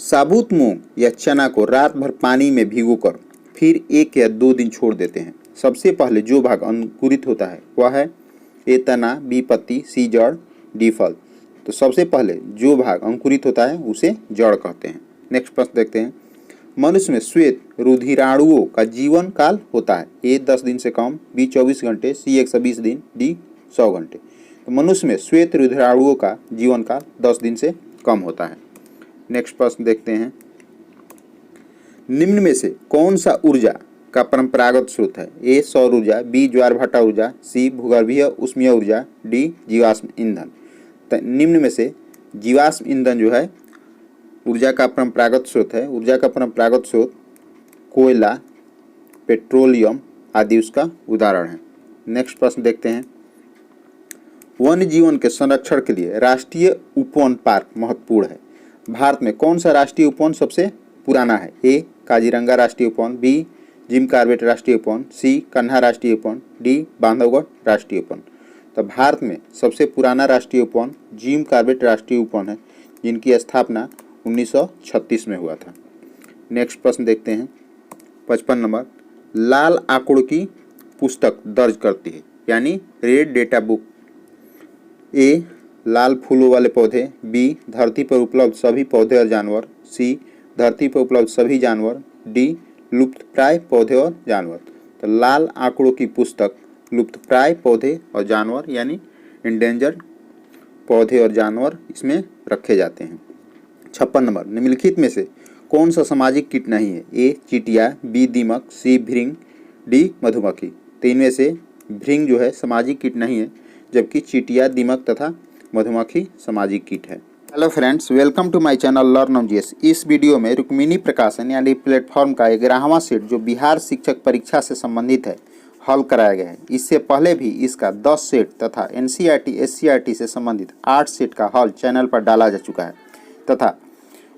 साबुत मूंग या चना को रात भर पानी में भिगोकर फिर 1 या 2 दिन छोड़ देते हैं। सबसे पहले जो भाग अंकुरित होता है वह है ए तना, बी पत्ती, सी जड़, डी फल। तो सबसे पहले जो भाग अंकुरित होता है उसे जड़ कहते हैं। नेक्स्ट प्रश्न देखते हैं। मनुष्य में श्वेत रुधिराणुओं का जीवन काल होता है। ए 10 दिन से कम, बी 24 घंटे, सी 120 दिन, डी 100 घंटे। तो मनुष्य में श्वेत रुधिराणुओं का जीवन काल 10 दिन से कम होता है। नेक्स्ट प्रश्न देखते हैं। निम्न में से कौन सा ऊर्जा का परंपरागत स्रोत है? ए सौर ऊर्जा, बी ज्वारभाटा ऊर्जा, सी भूगर्भीय ऊष्मीय ऊर्जा, डी जीवाश्म ईंधन। तो निम्न में से जीवाश्म ईंधन जो है ऊर्जा का परंपरागत स्रोत है। ऊर्जा का परंपरागत स्रोत कोयला, पेट्रोलियम आदि उसका उदाहरण है। नेक्स्ट प्रश्न देखते हैं। वन्य जीवन के संरक्षण के लिए राष्ट्रीय उपवन पार्क महत्वपूर्ण है। भारत में कौन सा राष्ट्रीय उपवन सबसे पुराना है? ए काजीरंगा राष्ट्रीय उपवन, बी जिम कॉर्बेट राष्ट्रीय उपवन, सी कन्हा राष्ट्रीय उपवन, डी बांधवगढ़ राष्ट्रीय उपवन। तो भारत में सबसे पुराना राष्ट्रीय उपवन जिम कॉर्बेट राष्ट्रीय उपवन है, जिनकी स्थापना 1936 में हुआ था। नेक्स्ट प्रश्न देखते हैं। 55 नंबर। लाल आंकड़ों की पुस्तक दर्ज करती है, यानी रेड डेटा बुक। ए लाल फूलों वाले पौधे, बी धरती पर उपलब्ध सभी पौधे और जानवर, सी धरती पर उपलब्ध सभी जानवर, डी लुप्तप्राय पौधे और जानवर। तो लाल आंकड़ों की पुस्तक लुप्तप्राय पौधे और जानवर यानी इंडेंजर्ड पौधे और जानवर इसमें रखे जाते हैं। 56 नंबर। निम्नलिखित में से कौन सा सामाजिक कीट नहीं है? ए चींटियाँ, बी दीमक, सी भृंग, डी मधुमक्खी। तो इनमें से भृंग जो है सामाजिक कीट नहीं है, जबकि चींटियाँ, दीमक तथा मधुमक्खी सामाजिक कीट है। Hello friends, welcome to my channel learn on GS. इस वीडियो में रुक्मिणी प्रकाशन यानी प्लेटफॉर्म का 11वां सेट जो बिहार शिक्षक परीक्षा से संबंधित है हल कराया गया है। इससे पहले भी इसका 10 सेट तथा एनसीईआरटी एससीईआरटी से संबंधित 8 सेट का हल चैनल पर डाला जा चुका है तथा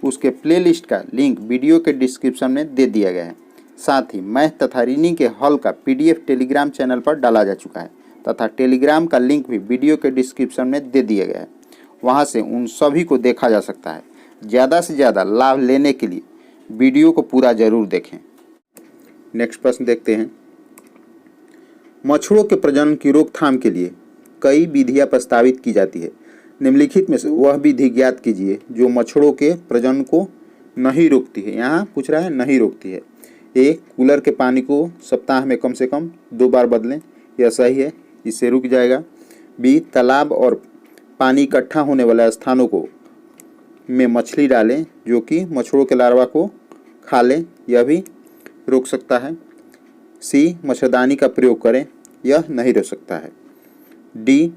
उसके प्लेलिस्ट का लिंक वीडियो के डिस्क्रिप्शन में दे दिया गया है। साथ ही मैथ तथा रीजनिंग के हल का पीडीएफ टेलीग्राम चैनल पर डाला जा चुका है तथा टेलीग्राम का लिंक भी वीडियो के डिस्क्रिप्शन में दे दिया गया है। वहां से उन सभी को देखा जा सकता है। ज़्यादा से ज़्यादा लाभ लेने के लिए वीडियो को पूरा जरूर देखें। नेक्स्ट प्रश्न देखते हैं। मच्छरों के प्रजनन की रोकथाम के लिए कई विधियां प्रस्तावित की जाती है। निम्नलिखित में से वह विधि ज्ञात कीजिए जो मच्छरों के प्रजनन को नहीं रोकती है। यहाँ पूछ रहा है नहीं रोकती है। ए कूलर के पानी को सप्ताह में कम से कम 2 बार बदलें, यह सही है, इससे रुक जाएगा। बी तालाब और पानी इकट्ठा होने वाले स्थानों को में मछली डालें जो कि मच्छरों के लार्वा को खा लें, यह भी रोक सकता है। सी मच्छरदानी का प्रयोग करें, यह नहीं रोक सकता है। डी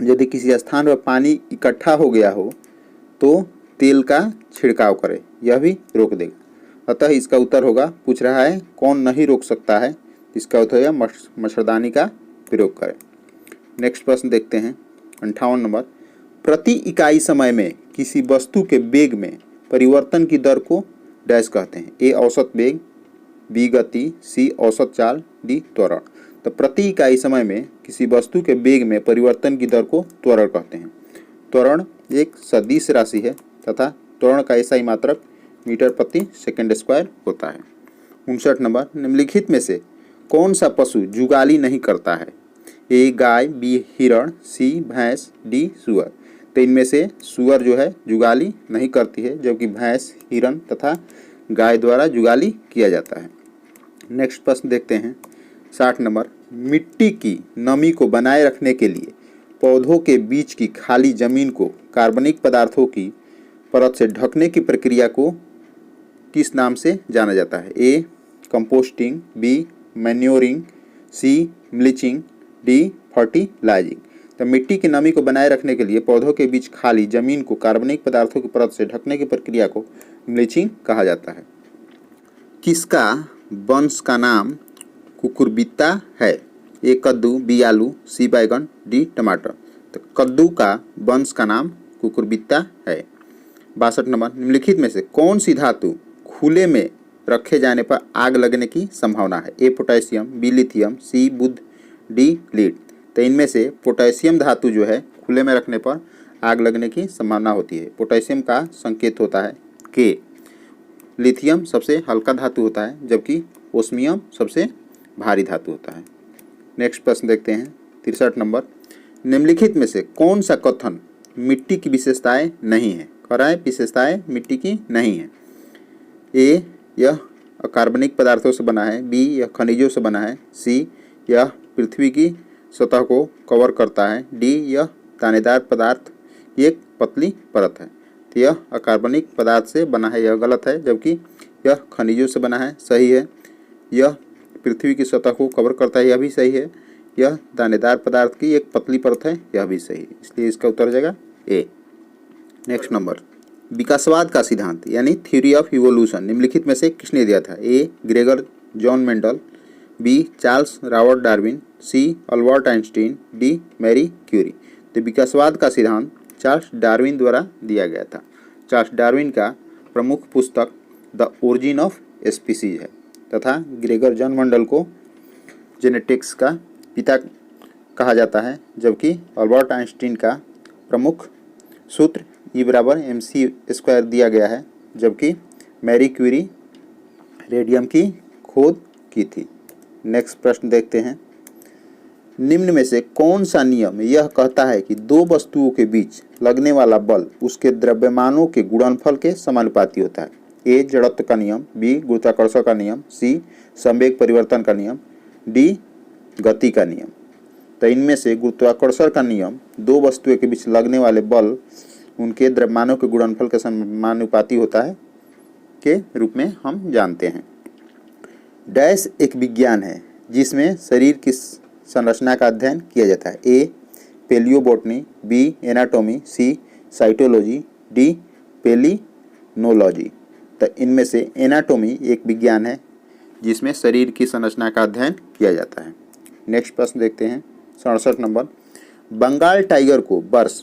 यदि किसी स्थान पर पानी इकट्ठा हो गया हो तो तेल का छिड़काव करें, यह भी रोक देगा। अतः इसका उत्तर होगा, पूछ रहा है कौन नहीं रोक सकता है, इसका उत्तर है मच्छरदानी का प्रयोग करें। नेक्स्ट प्रश्न देखते हैं। 58 नंबर। प्रति इकाई समय में किसी वस्तु के वेग में परिवर्तन की दर को डैश कहते हैं। ए औसत वेग, बी गति, सी औसत चाल, डी त्वरण। तो प्रति इकाई समय में किसी वस्तु के वेग में परिवर्तन की दर को त्वरण कहते हैं। त्वरण एक सदिश राशि है तथा त्वरण का ऐसा ही मात्रक मीटर प्रति सेकंड स्क्वायर होता है। 59 नंबर। निम्नलिखित में से कौन सा पशु जुगाली नहीं करता है? ए गाय, बी हिरण, सी भैंस, डी सुअर। तो इनमें से सुअर जो है जुगाली नहीं करती है, जबकि भैंस, हिरण तथा गाय द्वारा जुगाली किया जाता है। नेक्स्ट प्रश्न देखते हैं। 60 नंबर। मिट्टी की नमी को बनाए रखने के लिए पौधों के बीच की खाली जमीन को कार्बनिक पदार्थों की परत से ढकने की प्रक्रिया को किस नाम से जाना जाता है? ए कंपोस्टिंग, बी मैन्योरिंग, सी मल्चिंग, डी फर्टिलाइजिंग। तो मिट्टी की नमी को बनाए रखने के लिए पौधों के बीच खाली जमीन को कार्बनिक पदार्थों की परत से ढकने की प्रक्रिया को मल्चिंग कहा जाता है। किसका वंश का नाम कुकुरबिता है? ए कद्दू, बी आलू, सी बैगन, डी टमाटर। तो कद्दू का वंश का नाम कुकुरबिता है। 62 नंबर। निम्नलिखित में से कौन सी धातु खुले में रखे जाने पर आग लगने की संभावना है? ए पोटेशियम, बी लिथियम, सी बुध, डी लीड। तो इनमें से पोटेशियम धातु जो है खुले में रखने पर आग लगने की संभावना होती है। पोटेशियम का संकेत होता है के। लिथियम सबसे हल्का धातु होता है जबकि ओस्मियम सबसे भारी धातु होता है। नेक्स्ट प्रश्न देखते हैं 63 नंबर। निम्नलिखित में से कौन सा कथन मिट्टी की विशेषताएं नहीं है? कह रहा है विशेषताएं मिट्टी की नहीं है। ए, यह अकार्बनिक पदार्थों से बना है। बी, यह खनिजों से बना है। सी, यह पृथ्वी की सतह को कवर करता है। डी, यह दानेदार पदार्थ की एक पतली परत है। तो यह अकार्बनिक पदार्थ से बना है, यह गलत है, जबकि यह खनिजों से बना है, सही है। यह पृथ्वी की सतह को कवर करता है, यह भी सही है। यह दानेदार पदार्थ की एक पतली परत है, यह भी सही है, इसलिए इसका उत्तर हो जाएगा ए। Next number. विकासवाद का सिद्धांत यानी थ्योरी ऑफ इवोल्यूशन निम्नलिखित में से किसने दिया था? A, Gregor John Mendel. B, Charles Robert Darwin. C, Albert Einstein. D, Marie Curie. तो विकासवाद का सिद्धांत चार्ल्स डार्विन द्वारा दिया गया था। चार्ल्स डार्विन का प्रमुख पुस्तक द ओरिजिन ऑफ स्पीसीज है तथा ग्रेगर जॉन मेंडल को जेनेटिक्स का पिता कहा जाता है, जबकि अल्बर्ट आइंस्टीन का प्रमुख सूत्र E=mc² दिया गया है, जबकि मैरी क्यूरी रेडियम की खोज की थी। नेक्स्ट प्रश्न देखते हैं। निम्न में से कौन सा नियम यह कहता है कि दो वस्तुओं के बीच लगने वाला बल उसके द्रव्यमानों के गुणनफल के समानुपाती होता है? ए, जड़त्व का नियम। बी, गुरुत्वाकर्षण का नियम। सी, संवेग परिवर्तन का नियम। डी, गति का नियम। तो इनमें से गुरुत्वाकर्षण का नियम दो वस्तुओं के बीच लगने वाले बल उनके द्रव्यमानों के गुणनफल के समानुपाती होता है के रूप में हम जानते हैं। डैश एक विज्ञान है जिसमें शरीर की संरचना का अध्ययन किया जाता है। A, paleobotany. B, anatomy. C, cytology. D, palynology. तो इनमें से एनाटॉमी एक विज्ञान है जिसमें शरीर की संरचना का अध्ययन किया जाता है। नेक्स्ट प्रश्न देखते हैं 67 नंबर। बंगाल टाइगर को वर्ष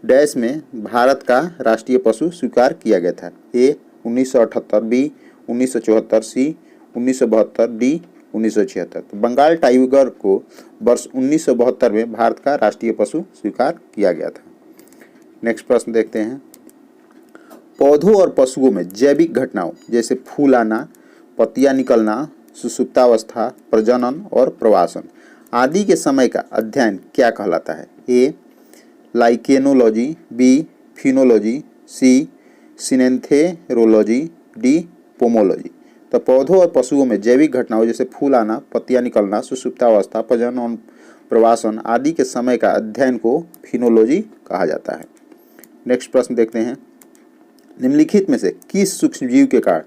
डैश में भारत का राष्ट्रीय पशु स्वीकार किया गया था? ए, 1978। बी, 1974। सी, 1972। डी, 1976। तो बंगाल टाइगर को वर्ष 1972 में भारत का राष्ट्रीय पशु स्वीकार किया गया था। नेक्स्ट प्रश्न देखते हैं। पौधों और पशुओं में जैविक घटनाओं जैसे फूल आना, पत्तियां निकलना, सुषुप्तावस्था, प्रजनन और प्रवासन आदि के समय का अध्ययन क्या कहलाता है? A, lichenology. B, phenology. C, synantherology. D, pomology. तो पौधों और पशुओं में जैविक घटनाओं जैसे फूल आना, पत्तियां निकलना, सुषुप्तावस्था, प्रजनन और प्रवासन आदि के समय का अध्ययन को फिनोलॉजी कहा जाता है। नेक्स्ट प्रश्न देखते हैं। निम्नलिखित में से किस सूक्ष्मजीव के कारण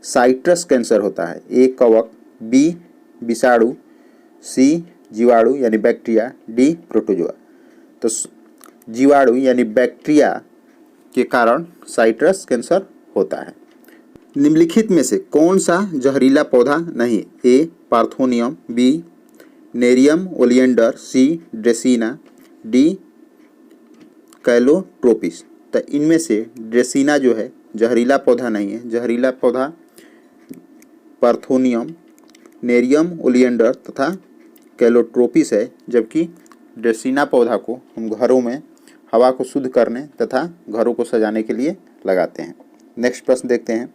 साइट्रस कैंसर होता है? ए, कवक। बी, विषाणु। सी, जीवाणु यानी बैक्टीरिया। D, protozoa. तो जीवाणु यानी बैक्टीरिया के कारण साइट्रस कैंसर होता है। निम्नलिखित में से कौन सा जहरीला पौधा नहीं? A, parthenium. B, nerium oleander. C, dracaena. D, calotropis. तो इनमें से ड्रेसिना जो है जहरीला पौधा नहीं है। जहरीला पौधा पार्थोनियम, नेरियम ओलियंडर तथा कैलोट्रोपिस है, जबकि ड्रेसिना पौधा को हम घरों में हवा को शुद्ध करने तथा घरों को सजाने के लिए लगाते हैं। नेक्स्ट प्रश्न देखते हैं।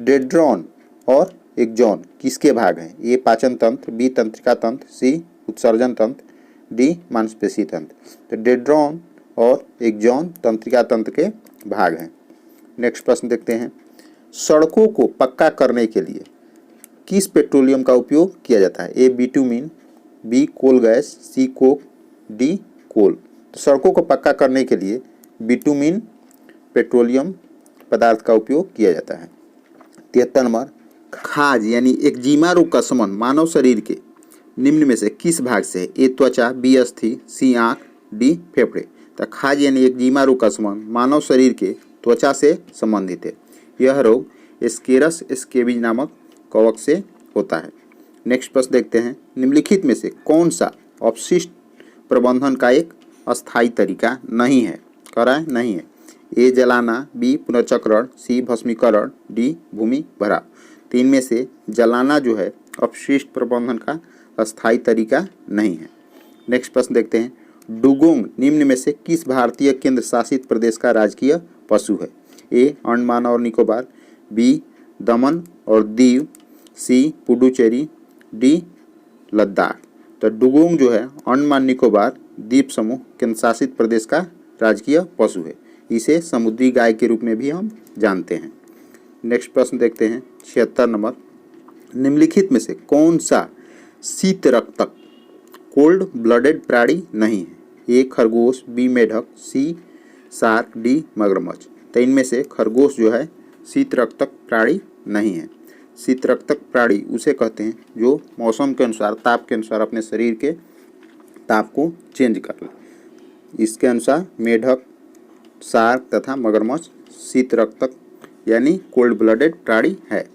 डेंड्रॉन और एक्सॉन किसके भाग हैं? ए, पाचन तंत्र। बी, तंत्रिका तंत्र। सी, उत्सर्जन तंत्र। डी, मांसपेशी तंत्र। तो डेंड्रॉन और एक्सॉन तंत्रिका तंत्र के भाग हैं। नेक्स्ट प्रश्न देखते हैं। सड़कों को पक्का करने के लिए किस पेट्रोलियम का उपयोग किया जाता है? A, bitumen. B, coal gas. C, coke. D, coal. तो सड़कों को पक्का करने के लिए बिटुमिन पेट्रोलियम पदार्थ का उपयोग किया जाता है। 73 नंबर। खाज यानी एक्जिमा रोग का संबंध मानव शरीर के निम्न में से किस भाग से है? ए, त्वचा। बी, अस्थि। सी, आँख। डी, फेफड़े। तो खाज यानी एक्जिमा रोग का संबंध मानव शरीर के त्वचा से संबंधित है। यह रोग एस्केरस स्केबीज नामक कवक से होता है। नेक्स्ट प्रश्न देखते हैं। निम्नलिखित में से कौन सा अपशिष्ट प्रबंधन का एक अस्थायी तरीका नहीं है? कह रहा है नहीं है। ए, जलाना। बी, पुनर्चक्रण। सी, भस्मीकरण। डी, भूमि भराव। तो इनमें से जलाना जो है अपशिष्ट प्रबंधन का अस्थायी तरीका नहीं है। नेक्स्ट प्रश्न देखते हैं। डुगोंग निम्न में से किस भारतीय केंद्र शासित प्रदेश का राजकीय पशु है? ए, अंडमान और निकोबार। बी, दमन और दीव, सी पुडुचेरी, डी लद्दाख। तो डुगोंग जो है अंडमान निकोबार द्वीप समूह केंद्र शासित प्रदेश का राजकीय पशु है। इसे समुद्री गाय के रूप में भी हम जानते हैं। नेक्स्ट प्रश्न देखते हैं 76 नंबर। निम्नलिखित में से कौन सा शीत रक्तक कोल्ड ब्लडेड प्राणी नहीं है? ए खरगोश, बी मेढक, सी शार्क, डी मगरमच्छ। तो इनमें से खरगोश जो है शीत रक्तक प्राणी नहीं है। शीत रक्तक प्राणी उसे कहते हैं जो मौसम के अनुसार, ताप के अनुसार अपने शरीर के ताप को चेंज कर ले। इसके अनुसार मेढक, शार्क तथा मगरमच्छ शीत रक्तक यानी कोल्ड ब्लडेड प्राणी है।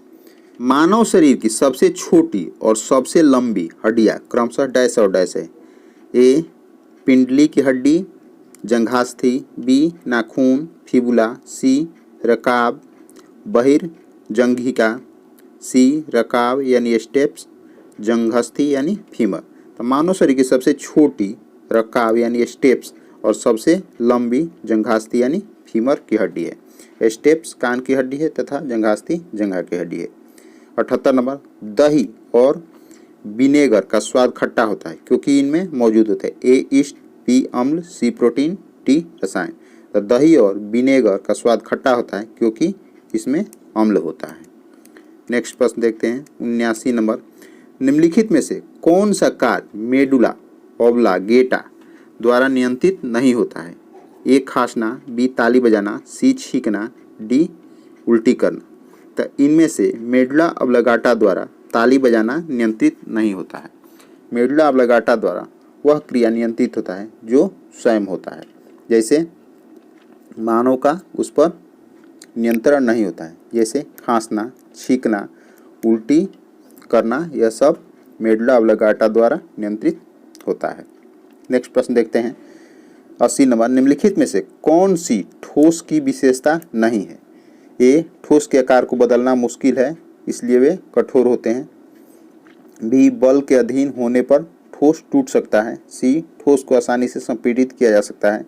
मानव शरीर की सबसे छोटी और सबसे लंबी हड्डियां क्रमशः डैश और डैश है। ए पिंडली की हड्डी जंघास्थी, बी नाखून फिबुला, सी रकाब बहिर्जंघिका, सी रकाब यानी स्टेप्स, जंघस्थी यानी फीमर। तो मानव शरीर की सबसे छोटी रकाब यानी स्टेप्स और सबसे लंबी जंघास्थी यानी फीमर की हड्डी है। स्टेप्स कान की हड्डी है तथा जंघास्थी जंघा की हड्डी है। 78 नंबर। दही और विनेगर का स्वाद खट्टा होता है क्योंकि इनमें मौजूद होते हैं ए ईस्ट, बी अम्ल, सी प्रोटीन, डी रसायन। तो दही और विनेगर का स्वाद खट्टा होता है क्योंकि इसमें अम्ल होता है। नेक्स्ट प्रश्न देखते हैं 79 नंबर। निम्नलिखित में से कौन सा कार्य मेडुला ऑब्लांगेटा द्वारा नियंत्रित नहीं होता है? ए खांसना, बी ताली बजाना, सी छींकना, डी उल्टी करना। तो इनमें से मेडुला ऑब्लांगेटा द्वारा ताली बजाना नियंत्रित नहीं होता है। मेडुला ऑब्लांगेटा द्वारा वह क्रिया नियंत्रित होता है जो स्वयं होता है, जैसे मानव का उस पर नियंत्रण नहीं होता है, जैसे खांसना, छींकना, उल्टी करना, यह सब मेडुला ऑब्लांगेटा द्वारा नियंत्रित होता है। नेक्स्ट प्रश्न देखते हैं 80 नंबर। निम्नलिखित में से कौन सी ठोस की विशेषता नहीं है? ए ठोस के आकार को बदलना मुश्किल है इसलिए वे कठोर होते हैं, बी बल के अधीन होने पर ठोस टूट सकता है, सी ठोस को आसानी से संपीड़ित किया जा सकता है,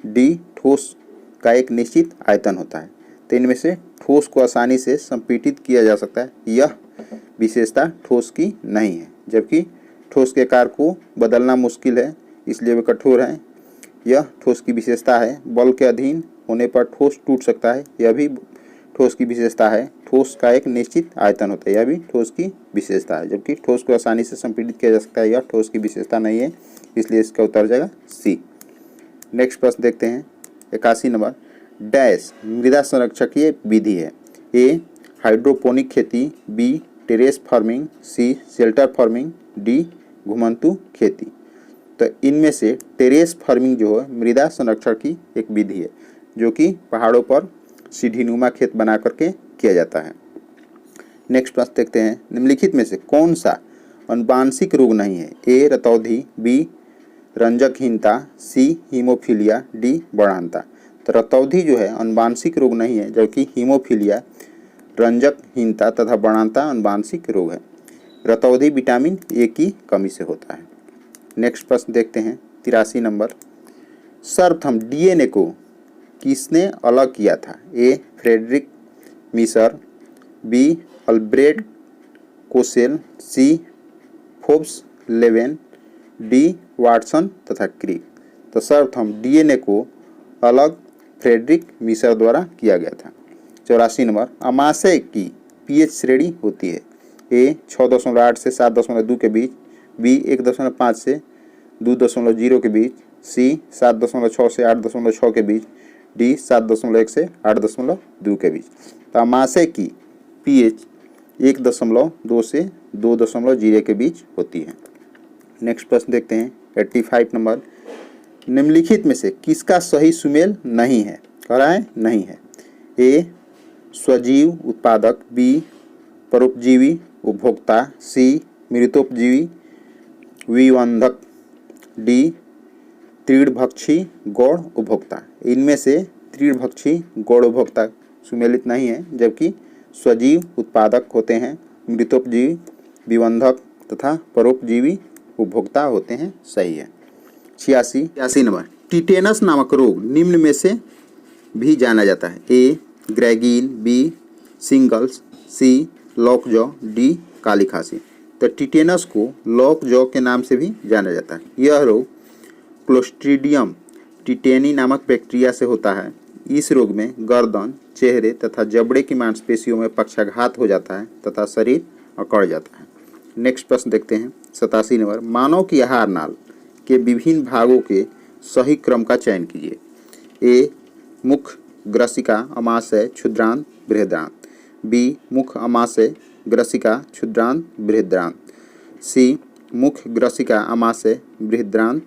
डी ठोस का एक निश्चित आयतन होता है। तो इनमें से ठोस को आसानी से संपीड़ित किया जा सकता है, यह विशेषता ठोस की नहीं है। जबकि ठोस के आकार को बदलना मुश्किल है इसलिए वे कठोर हैं, यह ठोस की विशेषता है। बल के अधीन होने पर ठोस टूट सकता है, यह भी ठोस की विशेषता है। ठोस का एक निश्चित आयतन होता है, यह भी ठोस की विशेषता है। जबकि ठोस को आसानी से संपीड़ित किया जा सकता है, यह ठोस की विशेषता नहीं है, इसलिए इसका उत्तर हो जाएगा सी। नेक्स्ट प्रश्न देखते हैं 81 नंबर। डैश मृदा संरक्षकीय विधि है? ए हाइड्रोपोनिक खेती, बी टेरेस फार्मिंग, सी शेल्टर फार्मिंग, डी घुमंतु खेती। तो इनमें से टेरेस फार्मिंग जो है मृदा संरक्षण की एक विधि है जो कि पहाड़ों पर सीढ़ीनुमा खेत बना करके किया जाता है। नेक्स्ट प्रश्न देखते हैं। निम्नलिखित में से कौन सा अनुवांशिक रोग नहीं है? ए रतौंधी, बी रंजकहीनता, सी हीमोफीलिया, डी बढ़ानता। तो रतौंधी जो है अनुवांशिक रोग नहीं है, जबकि हीमोफीलिया, रंजकहीनता तथा बढ़ानता अनुवांशिक रोग है। रतौंधी विटामिन ए की कमी से होता है। नेक्स्ट प्रश्न देखते हैं 83 नंबर। सर्वप्रथम डीएनए को किसने अलग किया था? ए फ्रेडरिक मिशर, बी अल्ब्रेट कोसेल, सी फोब्स लेवेन, डी वाटसन तथा क्रिक। तो सर्वप्रथम डीएनए को अलग फ्रेडरिक मिशर द्वारा किया गया था। 84 नंबर। अमाशय की पीएच श्रेणी होती है? ए 6.8 से 7.2 के बीच, बी 1.5 से 2.0 के बीच, सी 7.6 से 8.6 के बीच, डी 7.1 से 8.2 के बीच। तो अमाशय की पीएच 1.2 से 2.0 के बीच होती है। नेक्स्ट प्रश्न देखते हैं 85 नंबर। निम्नलिखित में से किसका सही सुमेल नहीं है? कह रहा है नहीं है। ए स्वजीव उत्पादक, बी परोपजीवी उपभोक्ता, सी मृतोपजीवी विवंधक, डी तृणभक्षी गौड़ उपभोक्ता। इनमें से तृणभक्षी गौड़ उपभोक्ता सुमेलित नहीं है, जबकि स्वजीव उत्पादक होते हैं, मृतोपजीवी विवंधक तथा परोपजीवी उपभोक्ता होते हैं। सही है। 86 नंबर। टिटेनस नामक रोग निम्न में से भी जाना जाता है? ए ग्रेगिन, बी सिंगल्स, सी लॉकजॉ, डी काली खांसी। तो टिटेनस को लॉकजॉ के नाम से भी जाना जाता है। यह रोग क्लोस्ट्रीडियम टिटेनी नामक बैक्टीरिया से होता है। इस रोग में गर्दन, चेहरे तथा जबड़े की मांसपेशियों में पक्षाघात हो जाता है तथा शरीर अकड़ जाता है। नेक्स्ट प्रश्न देखते हैं 87 नंबर। मानव की आहार नाल के विभिन्न भागों के सही क्रम का चयन कीजिए। ए मुख, ग्रसिका, अमाशय, क्षुद्रांत, बृहदांत। बी मुख, अमाशय, ग्रसिका, क्षुद्रांत, बृहदांत। सी मुख, ग्रसिका, अमाशय, बृहदांत,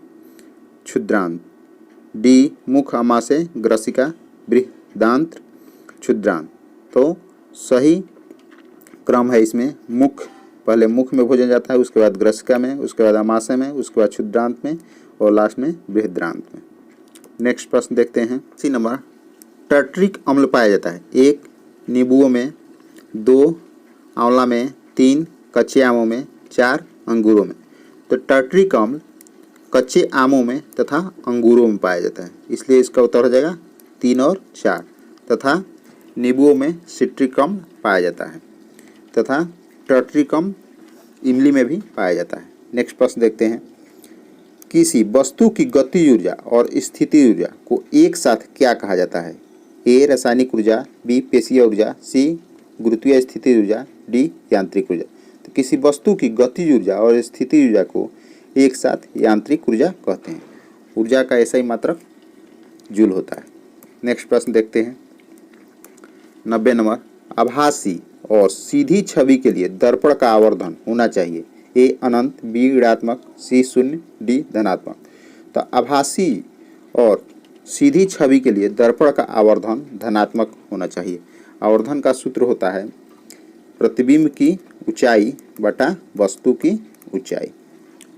क्षुद्रांत। डी मुख, अमाशय, ग्रसिका, बृहदांत, क्षुद्रांत। तो सही क्रम है इसमें मुख, पहले मुख में भोजन जाता है, उसके बाद ग्रसिका में, उसके बाद अमाशय में, उसके बाद क्षुद्रांत में और लास्ट में बृहदांत में। नेक्स्ट प्रश्न देखते हैं 80 नंबर। टर्टरिक अम्ल पाया जाता है 1 नींबुओं में, 2 आंवला में, 3 कच्चे आमों में, 4 अंगूरों में। तो टर्टरिक अम्ल कच्चे आमों में तथा अंगूरों में पाया जाता है, इसलिए इसका उत्तर हो जाएगा 3 और 4। तथा नींबुओं में सिट्रिक अम्ल पाया जाता है तथा टर्टरिक अम्ल इमली में भी पाया जाता है। नेक्स्ट प्रश्न देखते हैं। किसी वस्तु की गतिज ऊर्जा और स्थिति ऊर्जा को एक साथ क्या कहा जाता है? ए रासायनिक ऊर्जा, बी पेशीय ऊर्जा, सी गुरुत्वीय स्थिति ऊर्जा, डी यांत्रिक ऊर्जा। तो किसी वस्तु की गतिज ऊर्जा और स्थिति ऊर्जा को एक साथ यांत्रिक ऊर्जा कहते हैं। ऊर्जा का ऐसा ही मात्रक जूल होता है। नेक्स्ट प्रश्न देखते हैं 90 नंबर। आभासी और सीधी छवि के लिए दर्पण का आवर्धन होना चाहिए। ए अनंत, बी ऋणात्मक, सी शून्य, डी धनात्मक। तो आभासी और सीधी छवि के लिए दर्पण का आवर्धन धनात्मक होना चाहिए। आवर्धन का सूत्र होता है प्रतिबिंब की ऊंचाई बटा वस्तु की ऊंचाई।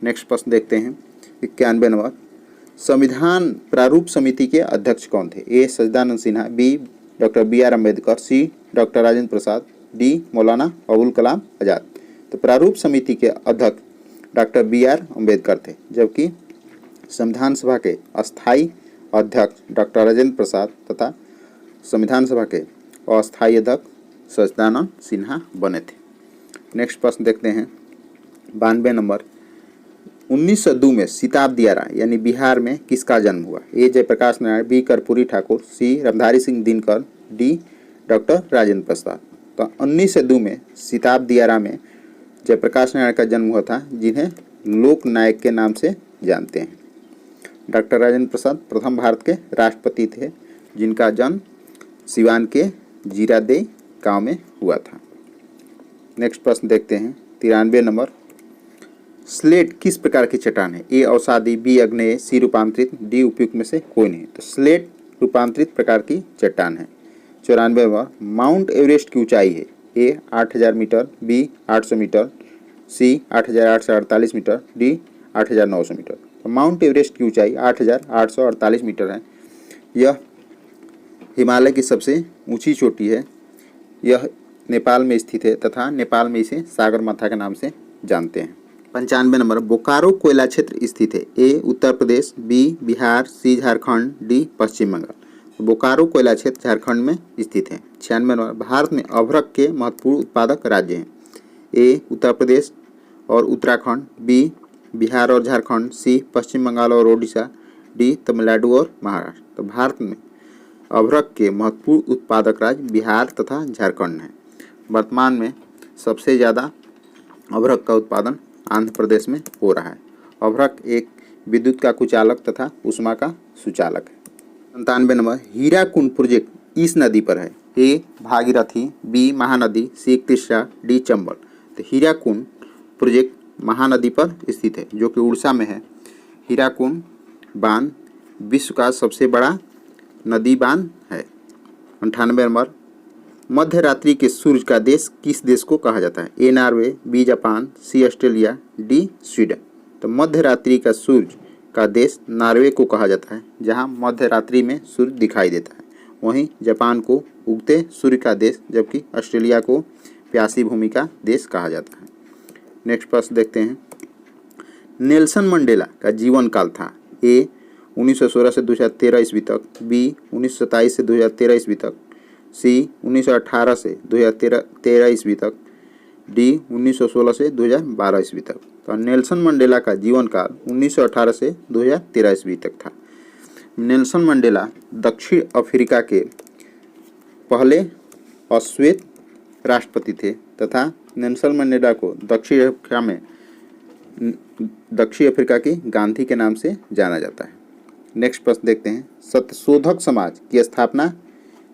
नेक्स्ट प्रश्न देखते हैं 91 नंबर। संविधान प्रारूप समिति के अध्यक्ष कौन थे? A Sachchidananda Sinha, B doctor BR Ambedkar, C doctor Rajendra Prasad, D Maulana Abul Kalam Azad. तो प्रारूप समिति के अध्यक्ष डॉक्टर BR अम्बेडकर थे, जबकि संविधान सभा के अस्थायी अध्यक्ष डॉक्टर राजेंद्र प्रसाद तथा संविधान सभा के अस्थायी अध्यक्ष सच्चिदानंद सिन्हा बने थे। नेक्स्ट प्रश्न देखते हैं 92 नंबर। 1902 में सिताब दियारा यानी बिहार में किसका जन्म हुआ? ए जयप्रकाश नारायण, बी कर्पूरी ठाकुर, सी रामधारी सिंह दिनकर, डी डॉक्टर राजेंद्र प्रसाद। तो 1902 में सिताब दियारा में जयप्रकाश नारायण का जन्म हुआ था, जिन्हें लोक नायक के नाम से जानते हैं। डॉक्टर राजेंद्र प्रसाद प्रथम भारत के राष्ट्रपति थे, जिनका जन्म सिवान के जीरादेई गांव में हुआ था। नेक्स्ट प्रश्न देखते हैं 93 नंबर। स्लेट किस प्रकार की चट्टान है? ए अवसादी, बी आग्नेय, सी रूपांतरित, डी उपयुक्त में से कोई नहीं। तो स्लेट रूपांतरित प्रकार की चट्टान है। 94 नंबर। माउंट एवरेस्ट की ऊंचाई है। ए 8000 मीटर, बी 800 मीटर, सी 8848 मीटर, डी 8900 मीटर। तो माउंट एवरेस्ट की ऊंचाई 8848 मीटर है। यह हिमालय की सबसे ऊंची चोटी है। यह नेपाल में स्थित है तथा नेपाल में इसे सागरमाथा के नाम से जानते हैं। 95 नंबर। बोकारो कोयला क्षेत्र स्थित है। ए उत्तर प्रदेश, बी बिहार, सी झारखंड, डी पश्चिम बंगाल। बोकारो कोयला क्षेत्र झारखंड में स्थित है। 96 नंबर। भारत में अभ्रक के महत्वपूर्ण उत्पादक राज्य हैं। ए उत्तर प्रदेश और उत्तराखंड, बी बिहार और झारखंड, सी पश्चिम बंगाल और ओडिशा, डी तमिलनाडु और महाराष्ट्र। तो भारत में अभ्रक के महत्वपूर्ण उत्पादक राज्य बिहार तथा झारखंड हैं। वर्तमान में सबसे ज़्यादा अभ्रक का उत्पादन आंध्र प्रदेश में हो रहा है। अभ्रक एक विद्युत का कुचालक तथा ऊष्मा का सुचालक है। 97 नंबर। हीराकुंड प्रोजेक्ट इस नदी पर है। ए भागीरथी, बी महानदी, सी कृष्णा, डी चंबल। तो हीराकुंड प्रोजेक्ट महानदी पर स्थित है, जो कि उड़ीसा में है। हीराकुंड बांध विश्व का सबसे बड़ा नदी बांध है। 98 नंबर। मध्य रात्रि के सूर्य का देश किस देश को कहा जाता है? A Norway, B Japan, C Australia, D Sweden. तो मध्य रात्रि का सूर्य का देश नॉर्वे को कहा जाता है, जहां मध्य रात्रि में सूर्य दिखाई देता है। वहीं जापान को उगते सूर्य का देश, जबकि ऑस्ट्रेलिया को प्यासी भूमि का देश कहा जाता है। नेक्स्ट प्रश्न देखते हैं। नेल्सन मंडेला का जीवन काल था। ए 1916 से 2013 ईस्वी तक, बी 1927 से 2013 ईस्वी तक, सी 1918 से 2013 ईस्वी तक, डी 1916 से 2012 ईस्वी तक। तो नेल्सन मंडेला का जीवन काल 1918 से 2013 ईस्वी तक था। नेल्सन मंडेला दक्षिण अफ्रीका के पहले अश्वेत राष्ट्रपति थे तथा नेल्सन मंडेला को दक्षिण अफ्रीका की गांधी के नाम से जाना जाता है। नेक्स्ट प्रश्न देखते हैं, सत्यशोधक समाज की स्थापना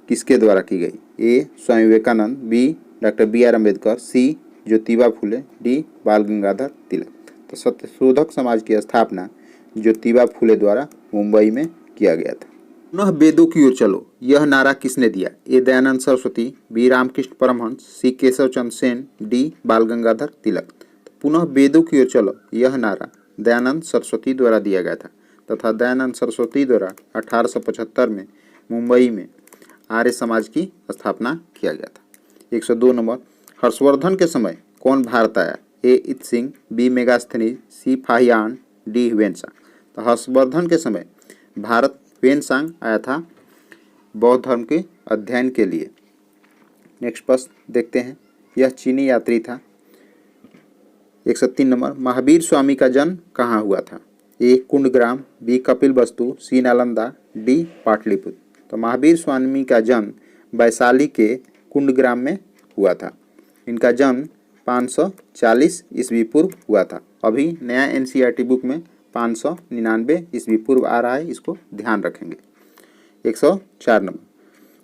किसके द्वारा की गई? A Swami Vivekananda, B doctor BR Ambedkar, C Jyotiba Phule, D Bal Gangadhar तिलक। तो सत्यशोधक समाज की स्थापना ज्योतिबा फुले द्वारा मुंबई में किया गया था। पुनः वेदों की ओर चलो, यह नारा किसने दिया? ए दयानंद सरस्वती, बी रामकृष्ण परमहंस, सी केशव चंद्र सेन, डी बाल गंगाधर तिलक। तो पुनः वेदों की ओर चलो यह नारा दयानंद सरस्वती द्वारा दिया गया था तथा दयानंद सरस्वती द्वारा 1875 में मुंबई में आर्य समाज की स्थापना किया गया था। 102 नंबर, हर्षवर्धन के समय कौन भारत आया? ए इत सिंह, बी मेगास्थनीज, सी फाहियान, डी ह्वेनसांग। तो हर्षवर्धन के समय भारत ह्वेनसांग आया था बौद्ध धर्म के अध्ययन के लिए। नेक्स्ट प्रश्न देखते हैं, यह चीनी यात्री था। 103 नंबर, महावीर स्वामी का जन्म कहाँ हुआ था? ए कुंडग्राम, बी कपिलवस्तु, सी नालंदा, डी पाटलिपुत्र। तो महावीर स्वामी का जन्म वैशाली के कुंडग्राम में हुआ था। इनका जन्म 540 ईस्वी पूर्व हुआ था। अभी नया NCERT बुक में 599 ईस्वी पूर्व आ रहा है, इसको ध्यान रखेंगे। 104 नंबर,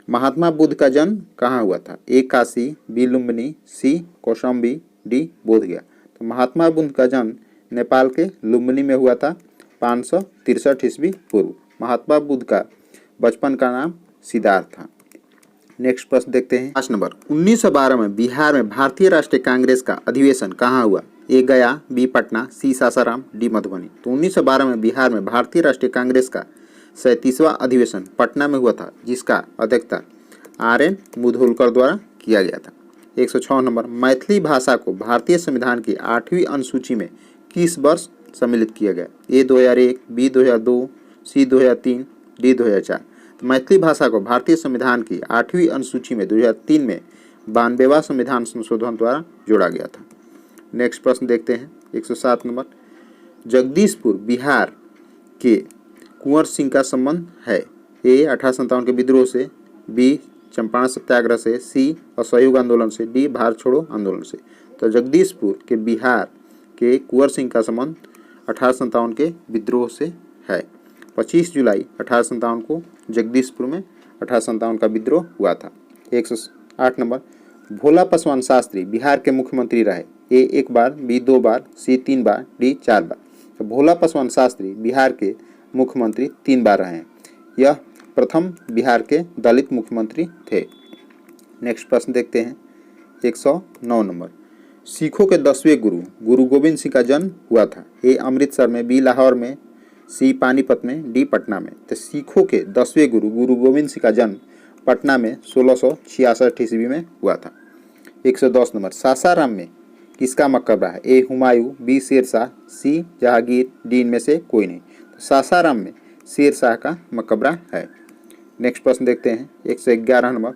महात्मा बुद्ध का जन्म कहाँ हुआ था? ए काशी, बी लुम्बिनी, सी कौशाम्बी, डी बोधगया। तो महात्मा बुद्ध का जन्म नेपाल के लुम्बिनी में हुआ था 563 ईस्वी पूर्व। महात्मा बुद्ध का बचपन का नाम सिद्धार्थ था। नेक्स्ट प्रश्न देखते हैं, 5 नंबर, 1912 में बिहार में भारतीय राष्ट्रीय कांग्रेस का अधिवेशन कहाँ हुआ? ए गया, बी पटना, सी सासाराम, डी मधुबनी। तो 1912 में बिहार में भारतीय राष्ट्रीय कांग्रेस का 37वां अधिवेशन पटना में हुआ था, जिसका अध्यक्षता RN मुधोलकर द्वारा किया गया था। 106 नंबर, मैथिली भाषा को भारतीय संविधान की 8वीं अनुसूची में किस वर्ष सम्मिलित किया गया? ए 2001, बी 2002, सी 2003, डी 2004। तो मैथिली भाषा को भारतीय संविधान की 8वीं अनुसूची में 2003 में 92वां संविधान संशोधन द्वारा जोड़ा गया था। नेक्स्ट प्रश्न देखते हैं, 107 नंबर, जगदीशपुर बिहार के कुंवर सिंह का संबंध है? ए 1857 के विद्रोह से, बी चंपारण सत्याग्रह से, सी असहयोग आंदोलन से, डी भारत छोड़ो आंदोलन से। तो जगदीशपुर के बिहार के कुंवर सिंह का संबंध 1857 के विद्रोह से है। 25 जुलाई 1857 को जगदीशपुर में 1857 का विद्रोह हुआ था। 108 नंबर, भोला पासवान शास्त्री बिहार के मुख्यमंत्री रहे? ए 1 बार, बी 2 बार, सी 3 बार, डी 4 बार। तो भोला पासवान शास्त्री बिहार के मुख्यमंत्री 3 बार रहे हैं। यह प्रथम बिहार के दलित मुख्यमंत्री थे। नेक्स्ट प्रश्न देखते हैं, 109 नंबर, सिखों के 10वें गुरु गुरु गोविंद सिंह का जन्म हुआ था? ए अमृतसर में, बी लाहौर में, सी पानीपत में, डी पटना में। तो सिखों के 10वें गुरु गुरु गोविंद सिंह का जन्म पटना में 1666 ईस्वी में हुआ था। 110 नंबर, सासाराम में किसका मकबरा है? ए हुमायूं, बी शेरशाह, सी जहांगीर, डी इनमें से कोई नहीं। तो सासाराम में शेरशाह का मकबरा है। नेक्स्ट प्रश्न देखते हैं, 111 नंबर,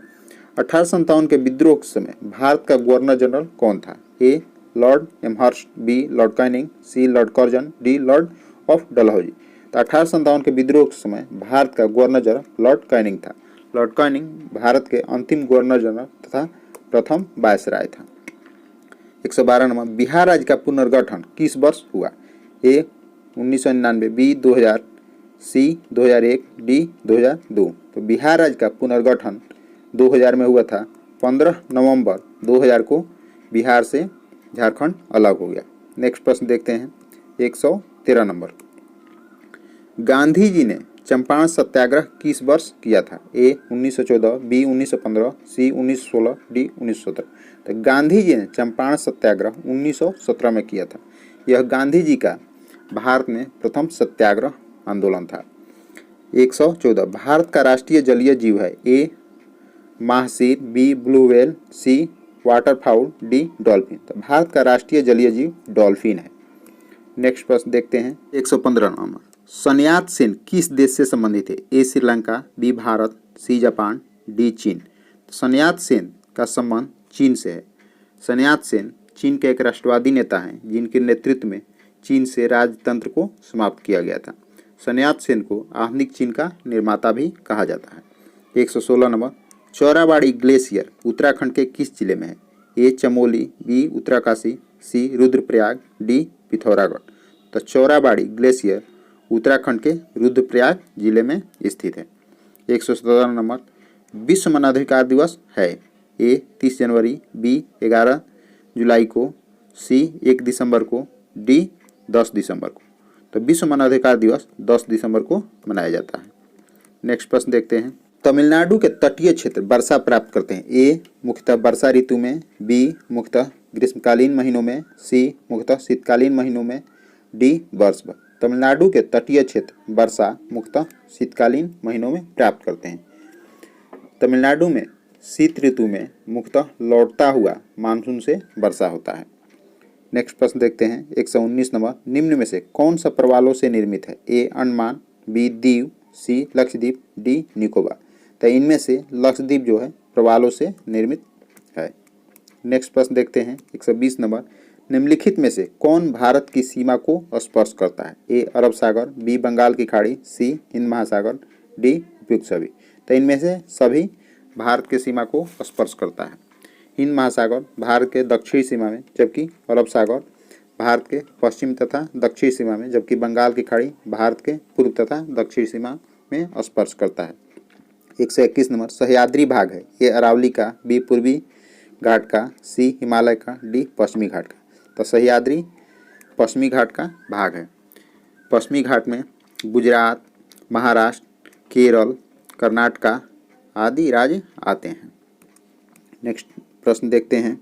1857 के विद्रोह के समय भारत का गवर्नर जनरल कौन था? A lord Amherst, B lord Canning, C lord Curzon, D lord of Dalhousie. तो 1857 के विद्रोह के समय भारत का गवर्नर जनरल लॉर्ड कैनिंग था। लॉर्ड कैनिंग भारत के अंतिम गवर्नर जनरल तथा प्रथम वायसराय था। 112 नंबर, बिहार राज्य का पुनर्गठन किस वर्ष हुआ? ए 1999, बी 2000, सी 2001, डी 2002। तो बिहार राज्य का पुनर्गठन 2000 में हुआ था। 15 नवंबर 2000 को बिहार से झारखंड अलग हो गया। नेक्स्ट प्रश्न देखते हैं, 113 नंबर, गांधी जी ने चंपारण सत्याग्रह किस वर्ष किया था? ए 1914, बी 1915, सी 1916, डी 1917। तो गांधी जी ने चंपारण सत्याग्रह 1917 में किया था। यह गांधी जी का भारत में प्रथम सत्याग्रह आंदोलन था। 114, भारत का राष्ट्रीय जलीय जीव है? ए माहसीर, बी ब्लू व्हेल, सी वाटरफाउल, डी डॉल्फिन। तो भारत का राष्ट्रीय जलीय जीव डॉल्फिन है। नेक्स्ट प्रश्न देखते हैं, 115 नंबर, सन्यात सेन किस देश से संबंधित है? A Sri Lanka, B Bharat, C Japan, D चीन। सन्यात सेन का संबंध चीन से है। सन्यात सेन चीन के एक राष्ट्रवादी नेता हैं जिनके नेतृत्व में चीन से राजतंत्र को समाप्त किया गया था। सन्यात सेन को आधुनिक चीन का निर्माता भी कहा जाता है। 116 नंबर, चौराबाड़ी ग्लेशियर उत्तराखंड के किस जिले में है? ए चमोली, बी उत्तरकाशी, सी रुद्रप्रयाग, डी पिथौरागढ़। तो चौराबाड़ी ग्लेशियर उत्तराखंड के रुद्रप्रयाग जिले में स्थित है। 117 नंबर, विश्व मानवाधिकार दिवस है? ए 30 जनवरी, बी 11 जुलाई को, सी 1 दिसंबर को, डी 10 दिसंबर को। तो विश्व मानवाधिकार दिवस 10 दिसंबर को मनाया जाता है। नेक्स्ट प्रश्न देखते हैं। तमिलनाडु के तटीय क्षेत्र वर्षा प्राप्त करते हैं? ए मुख्यतः वर्षा ऋतु में, बी मुख्यतः ग्रीष्मकालीन महीनों में, सी मुख्यतः शीतकालीन महीनों में, डी वर्ष भर। तमिलनाडु के तटीय क्षेत्र वर्षा मुख्यतः शीतकालीन महीनों में प्राप्त करते हैं। तमिलनाडु में शीत ऋतु में मुख्यतः लौटता हुआ मानसून से वर्षा होता है। नेक्स्ट प्रश्न देखते हैं। 119 नंबर, निम्न में से कौन सा प्रवालों से निर्मित है? ए अंडमान, बी दीव, सी लक्षद्वीप, डी निकोबार। तो इनमें से लक्षद्वीप जो है प्रवालों से निर्मित है। नेक्स्ट प्रश्न देखते हैं। 120 नंबर, निम्नलिखित में से कौन भारत की सीमा को स्पर्श करता है? ए अरब सागर, बी बंगाल की खाड़ी, सी हिंद महासागर, डी उपयुक्त सभी। तो इनमें से सभी भारत की सीमा को स्पर्श करता है। हिंद महासागर भारत के दक्षिणी सीमा में, जबकि अरब सागर भारत के पश्चिम तथा दक्षिणी सीमा में, जबकि बंगाल की खाड़ी भारत के पूर्व तथा दक्षिणी सीमा में स्पर्श करता है। 121 नंबर, सह्याद्री भाग है? ए अरावली का, बी पूर्वी घाट का, सी हिमालय का, डी पश्चिमी घाट का। तो सह्याद्री पश्चिमी घाट का भाग है। पश्चिमी घाट में गुजरात, महाराष्ट्र, केरल, कर्नाटका आदि राज्य आते हैं। नेक्स्ट प्रश्न देखते हैं।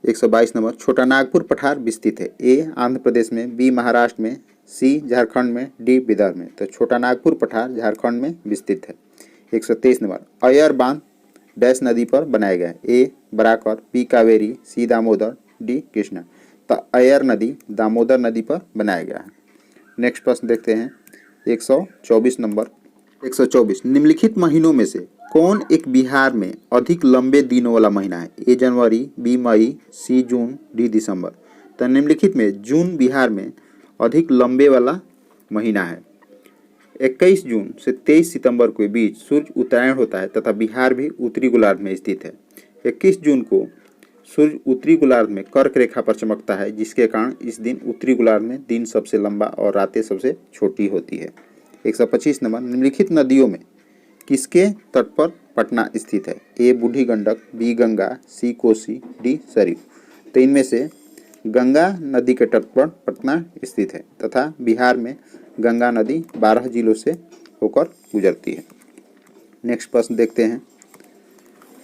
122 नंबर, छोटा नागपुर पठार विस्तृत है? ए आंध्र प्रदेश में, बी महाराष्ट्र में, सी झारखंड में, डी विदर्भ में। तो छोटा नागपुर पठार झारखंड में विस्तृत है। 123 नंबर, अयर बांध डैश नदी पर बनाया गया है? ए बराकर, बी कावेरी, सी दामोदर, डी कृष्णा। तो अयर नदी दामोदर नदी पर बनाया गया है। नेक्स्ट प्रश्न देखते हैं। 124 नंबर, 124, निम्नलिखित महीनों में से कौन एक बिहार में अधिक लंबे दिनों वाला महीना है? ए जनवरी, बी मई, सी जून, डी दिसंबर। तो निम्नलिखित में जून बिहार में अधिक लंबे वाला महीना है। 21 जून से 23 सितंबर के बीच सूर्य उत्तरायण होता है तथा बिहार भी उत्तरी गोलार्ध में स्थित है। 21 जून को सूर्य उत्तरी गोलार्ध में कर्क रेखा पर चमकता है, जिसके कारण इस दिन उत्तरी गोलार्ध में दिन सबसे लंबा और रातें सबसे छोटी होती है। 125 नंबर, निम्नलिखित नदियों में किसके तट पर पटना स्थित है? ए बूढ़ी गंडक, बी गंगा, सी कोसी, डी सरयू। तो इनमें से गंगा नदी के तट पर पटना स्थित है तथा बिहार में गंगा नदी 12 जिलों से होकर गुजरती है। नेक्स्ट प्रश्न देखते हैं।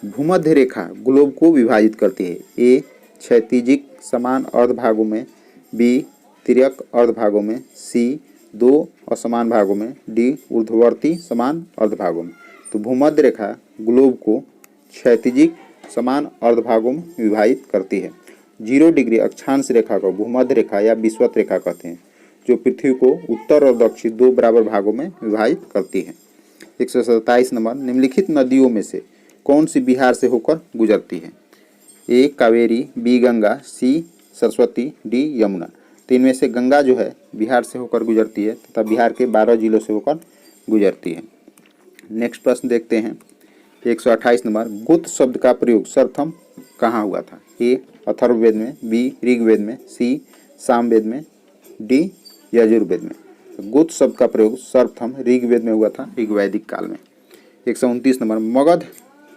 भूमध्य रेखा ग्लोब को विभाजित करती है? ए क्षैतिजिक समान अर्धभागों में, बी तिर्यक अर्धभागों में, सी 2 असमान भागों में, डी ऊर्ध्ववर्ती समान अर्धभागों में। तो भूमध्य रेखा ग्लोब को क्षैतिजिक समान अर्धभागों में विभाजित करती है। 0 डिग्री अक्षांश रेखा को भूमध्य रेखा या विषुवत रेखा कहते हैं, जो पृथ्वी को उत्तर और दक्षिण 2 बराबर भागों में विभाजित करती है। 127 नंबर, निम्नलिखित नदियों में से कौन सी बिहार से होकर गुजरती है? ए कावेरी, बी गंगा, सी सरस्वती, डी यमुना। तो इनमें से गंगा जो है बिहार से होकर गुजरती है तथा बिहार के 12 जिलों से होकर गुजरती है। नेक्स्ट प्रश्न देखते हैं। 128 नंबर, गुप्त शब्द का प्रयोग सर्वप्रथम कहाँ हुआ था? ए अथर्ववेद में, बी ऋग्वेद में, सी सामवेद में, डी यजुर्वेद में। गुप्त शब्द का प्रयोग सर्वप्रथम ऋग्वेद में हुआ था, ऋग्वैदिक काल में। 129 नंबर, मगध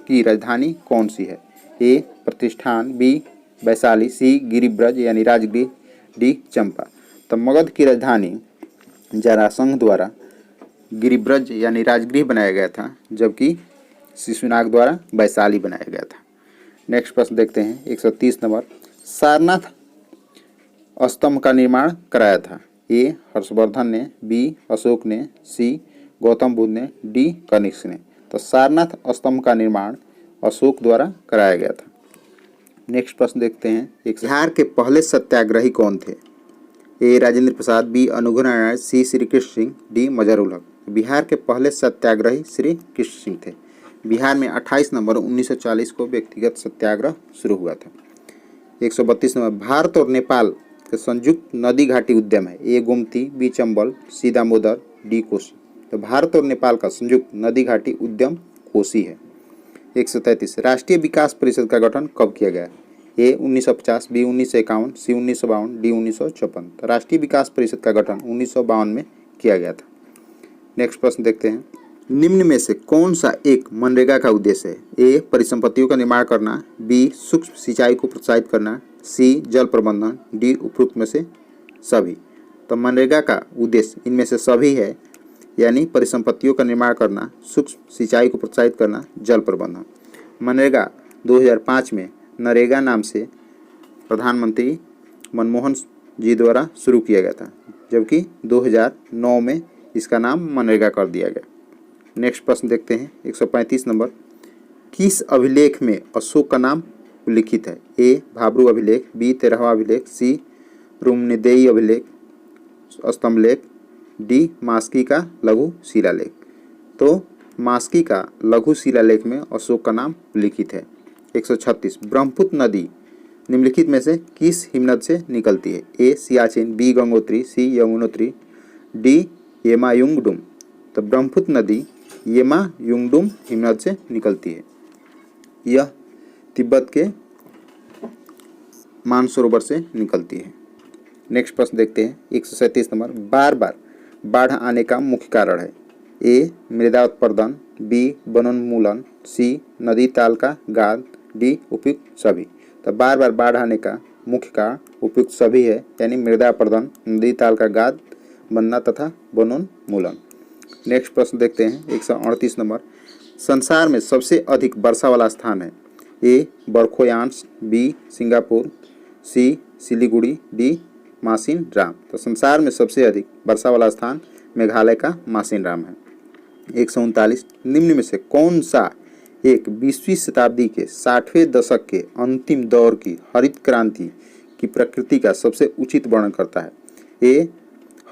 की राजधानी कौन सी है? ए प्रतिष्ठान, बी वैशाली, सी गिरिब्रज यानी राजगृह, डी चंपा। तो मगध की राजधानी जरासंध द्वारा गिरिब्रज यानी राजगृह बनाया गया था, जबकि शिशुनाग द्वारा वैशाली बनाया गया था। नेक्स्ट प्रश्न देखते हैं। 130 नंबर, सारनाथ स्तंभ का निर्माण कराया था? ए हर्षवर्धन ने, बी अशोक ने, सी गौतम बुद्ध ने, डी कनिष्क ने। तो सारनाथ स्तंभ का निर्माण अशोक द्वारा कराया गया था। नेक्स्ट प्रश्न देखते हैं। बिहार के पहले सत्याग्रही कौन थे? ए राजेंद्र प्रसाद, बी अनुग्रह नारायण, सी श्री कृष्ण सिंह, डी मजहरुल हक। बिहार के पहले सत्याग्रही श्री कृष्ण सिंह थे। बिहार में 28 नवंबर 1940 को व्यक्तिगत सत्याग्रह शुरू हुआ था। 132 नंबर, भारत और नेपाल के संयुक्त नदी घाटी उद्यम है। ए गोमती, बी चंबल, सी दामोदर, डी कोसी। तो भारत और नेपाल का संयुक्त नदी घाटी उद्यम कोसी है। 133, राष्ट्रीय विकास परिषद का गठन कब किया गया? ए 1950, बी 1951, सी 1952, डी 1954। तो राष्ट्रीय विकास परिषद का गठन 1952 में किया गया था। नेक्स्ट प्रश्न देखते हैं, निम्न में से कौन सा एक मनरेगा का उद्देश्य है? ए परिसंपत्तियों का निर्माण करना, बी सूक्ष्म सिंचाई को प्रोत्साहित करना, सी जल प्रबंधन, डी उपरोक्त में से सभी। तो मनरेगा का उद्देश्य इनमें से सभी है, यानी परिसंपत्तियों का निर्माण करना, सूक्ष्म सिंचाई को प्रोत्साहित करना, जल प्रबंधन। मनरेगा 2005 में नरेगा नाम से प्रधानमंत्री मनमोहन जी द्वारा शुरू किया गया था, जबकि 2009 में इसका नाम मनरेगा कर दिया गया। नेक्स्ट प्रश्न देखते हैं, 135 नंबर, किस अभिलेख में अशोक का नाम उल्लिखित है? ए भाब्रू अभिलेख, बी 13वां अभिलेख, सी रुम्निदेयी अभिलेख स्तंभलेख, डी मास्की का लघु शिलालेख। तो मास्की का लघु शिलालेख में अशोक का नाम उल्लिखित है। 136, ब्रह्मपुत्र नदी निम्नलिखित में से किस हिमनद से निकलती है? ए सियाचिन, बी गंगोत्री, सी यमुनोत्री, डी येमायुंगडुम। तो ब्रह्मपुत्र नदी येमायुंगडुम हिमनद से निकलती है। यह तिब्बत के मानसरोवर से निकलती है। नेक्स्ट प्रश्न देखते हैं, 137 नंबर, बार बार बाढ़ आने का मुख्य कारण है? ए मृदा उत्पर्दन, बी वनोन्मूलन, सी नदी ताल का गाद, डी उपयुक्त सभी। तो बार बार बाढ़ आने का मुख्य कारण उपयुक्त सभी है, यानी मृदा अपरदन, नदी ताल का गाद बनना तथा वनोन्मूलन। नेक्स्ट प्रश्न देखते हैं, 138 नंबर, संसार में सबसे अधिक वर्षा वाला स्थान है? ए बरखोयांश, बी सिंगापुर, सी सिलीगुड़ी, डी मासिन राम। तो संसार में सबसे अधिक वर्षा वाला स्थान मेघालय का मासिन राम है। 139, निम्न में से कौन सा एक 20वीं शताब्दी के 60वें दशक के अंतिम दौर की हरित क्रांति की प्रकृति का सबसे उचित वर्णन करता है? ए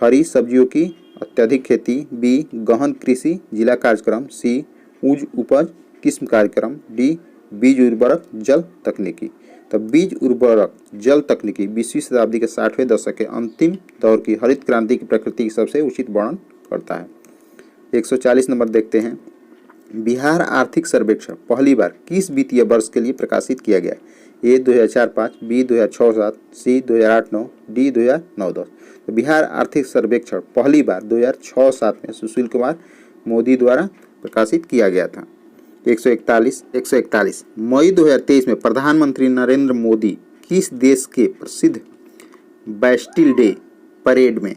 हरी सब्जियों की अत्यधिक खेती, बी गहन कृषि जिला कार्यक्रम, सी उच्च उपज किस्म कार्यक्रम, डी बीज उर्वरक जल तकनीकी। तो बीज उर्वरक जल तकनीकी 20वीं शताब्दी के 60वें दशक के अंतिम दौर की हरित क्रांति की प्रकृति की सबसे उचित वर्णन करता है। 140 नंबर देखते हैं, बिहार आर्थिक सर्वेक्षण पहली बार किस वित्तीय वर्ष के लिए प्रकाशित किया गया? ए 2004-05, बी 2006-07, सी 2008-09, डी 2009-10। तो बिहार आर्थिक सर्वेक्षण पहली बार 2006-07 में सुशील कुमार मोदी द्वारा प्रकाशित किया गया था। 141 मई 2023 में प्रधानमंत्री नरेंद्र मोदी किस देश के प्रसिद्ध बैस्टिल डे परेड में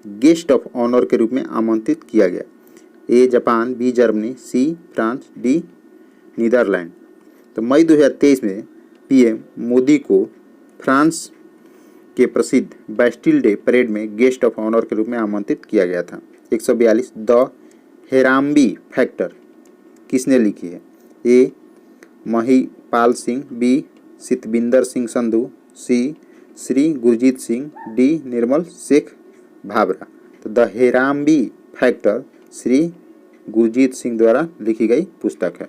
गेस्ट ऑफ ऑनर के रूप में आमंत्रित किया गया? A Japan, B Germany, C France, D Netherland. तो मई 2023 में पीएम मोदी को फ्रांस के प्रसिद्ध बैस्टिल डे परेड में गेस्ट ऑफ ऑनर के रूप में आमंत्रित किया गया था। 142 द हेराम्बी फैक्टर किसने लिखी है? ए महिपाल सिंह, बी सितबिंदर सिंह संधू, सी श्री गुरजीत सिंह, डी निर्मल शेख भाबरा। तो द हेराम्बी फैक्टर श्री गुरजीत सिंह द्वारा लिखी गई पुस्तक है।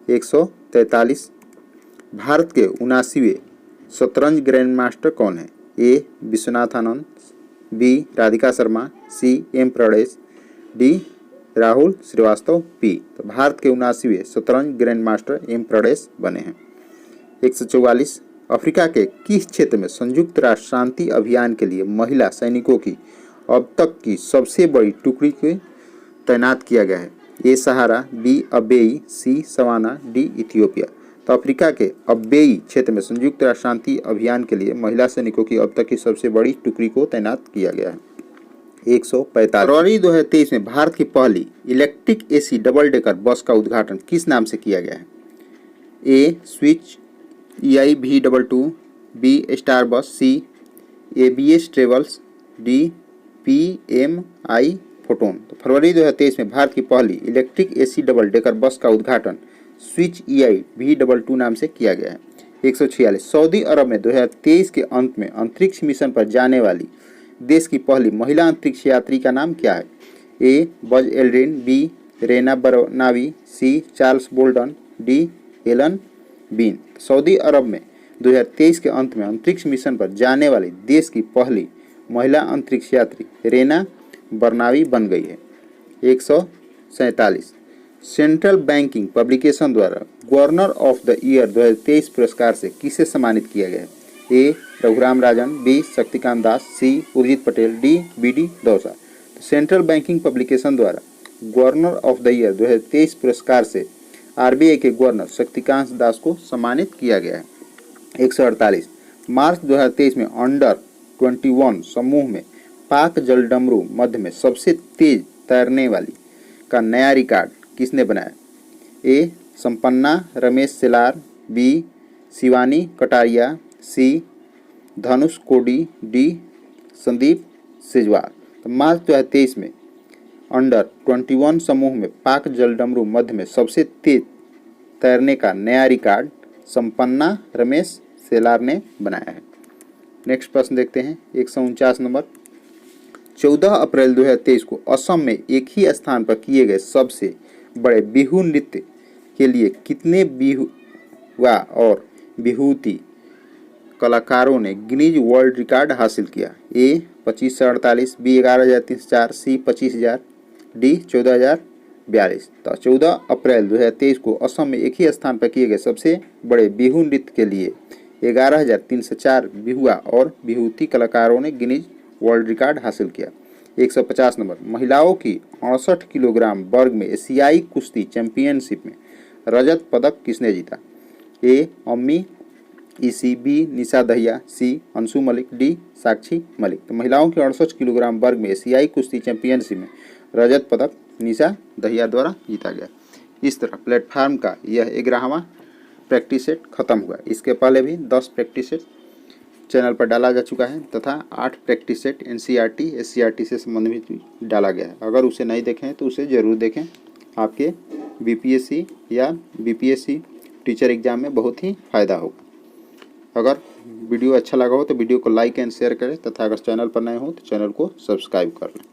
143 भारत के 79वें शतरंज ग्रैंड मास्टर कौन है? A Vishwanath Anand, B Radhika Sharma, C M Pranesh, D Rahul Srivastava, P. तो भारत के 79वें शतरंज ग्रैंड मास्टर एम प्रणेश बने हैं। 144 अफ्रीका के किस क्षेत्र में संयुक्त राष्ट्र शांति अभियान के लिए महिला सैनिकों की अब तक की सबसे बड़ी टुकड़ी को तैनात किया गया है? ए सहारा, बी अबेई, सी सवाना, डी इथियोपिया। तो अफ्रीका के अबेई क्षेत्र में संयुक्त राष्ट्र शांति अभियान के लिए महिला सैनिकों की अब तक की सबसे बड़ी टुकड़ी को तैनात किया गया है। 145 फरवरी 2023 में भारत की पहली electric AC double decker bus का उद्घाटन किस नाम से किया गया है? ए स्विच EIV22, बी स्टार बस, सी ABS travels, D PMI photon. तो फरवरी 2023 में भारत की पहली electric AC double decker bus का उद्घाटन स्विच EIV22 नाम से किया गया है। 146 सऊदी अरब में 2023 के अंत में अंतरिक्ष मिशन पर जाने वाली देश की पहली महिला अंतरिक्ष यात्री का नाम क्या है? A Buzz Aldrin, B Rayyana Barnawi, C Charles Bolton, D Alan Bean. Saudi Arabia में 2023 के अंत में अंतरिक्ष मिशन पर जाने वाली देश की पहली महिला अंतरिक्ष यात्री रेना बरनावी बन गई है। 147 सेंट्रल बैंकिंग पब्लिकेशन द्वारा गवर्नर ऑफ द ईयर 2023 पुरस्कार से किसे सम्मानित किया गया है? ए रघुराम राजन, बी शक्तिकांत दास, सी उर्जित पटेल, डी बीडी दौसा। तो सेंट्रल बैंकिंग पब्लिकेशन द्वारा गवर्नर ऑफ द ईयर 2023 पुरस्कार से आरबीआई के गवर्नर शक्तिकांत दास को सम्मानित किया गया है। 148 मार्च 2023 में अंडर 21 समूह में पाक जलडमरू मध्य में सबसे तेज तैरने वाली का नया रिकॉर्ड किसने बनाया? ए संपन्ना रमेश सेलार, बी शिवानी कटारिया, सी धनुष कोडी, डी संदीप सेजवार। तो मार्च 2023 में अंडर 21 समूह में पाक जलडमरू मध्य में सबसे तेज तैरने का नया रिकॉर्ड संपन्ना रमेश सेलार ने बनाया है। नेक्स्ट प्रश्न देखते हैं 149 नंबर। 14 अप्रैल 2023 को असम में एक ही स्थान पर किए गए सबसे बड़े बिहू नृत्य के लिए कितने बिहुआ और बिहुती कलाकारों ने गिनीज वर्ल्ड रिकॉर्ड हासिल किया? ए 2548, बी 11304, सी 25000, डी 14042। तो 14 अप्रैल 2023 को असम में एक ही स्थान पर किए गए सबसे बड़े बिहू नृत्य के लिए 11304 बिहुआ और बिहुती कलाकारों ने गिनीज वर्ल्ड रिकॉर्ड हासिल किया। 150 नंबर। महिलाओं की 68 किलोग्राम वर्ग में एशियाई कुश्ती चैंपियनशिप में रजत पदक किसने जीता? ए अम्मी ईसी, बी निशा दहिया, सी अंशु मलिक, डी साक्षी मलिक। तो महिलाओं के 68 किलोग्राम वर्ग में एशियाई कुश्ती चैंपियनशिप में रजत पदक निशा दहिया द्वारा जीता गया। इस तरह प्लेटफार्म का यह 11वां प्रैक्टिस सेट खत्म हुआ। इसके पहले भी 10 प्रैक्टिस सेट चैनल पर डाला जा चुका है तथा 8 प्रैक्टिस सेट एनसीईआरटी एससीईआरटी से संबंधित डाला गया है। अगर उसे नहीं देखें तो उसे ज़रूर देखें, आपके बीपीएससी या बीपीएससी टीचर एग्जाम में बहुत ही फायदा होगा। अगर वीडियो अच्छा लगा हो तो वीडियो को लाइक एंड शेयर करें तथा अगर चैनल पर नए हो तो चैनल को सब्सक्राइब कर लें।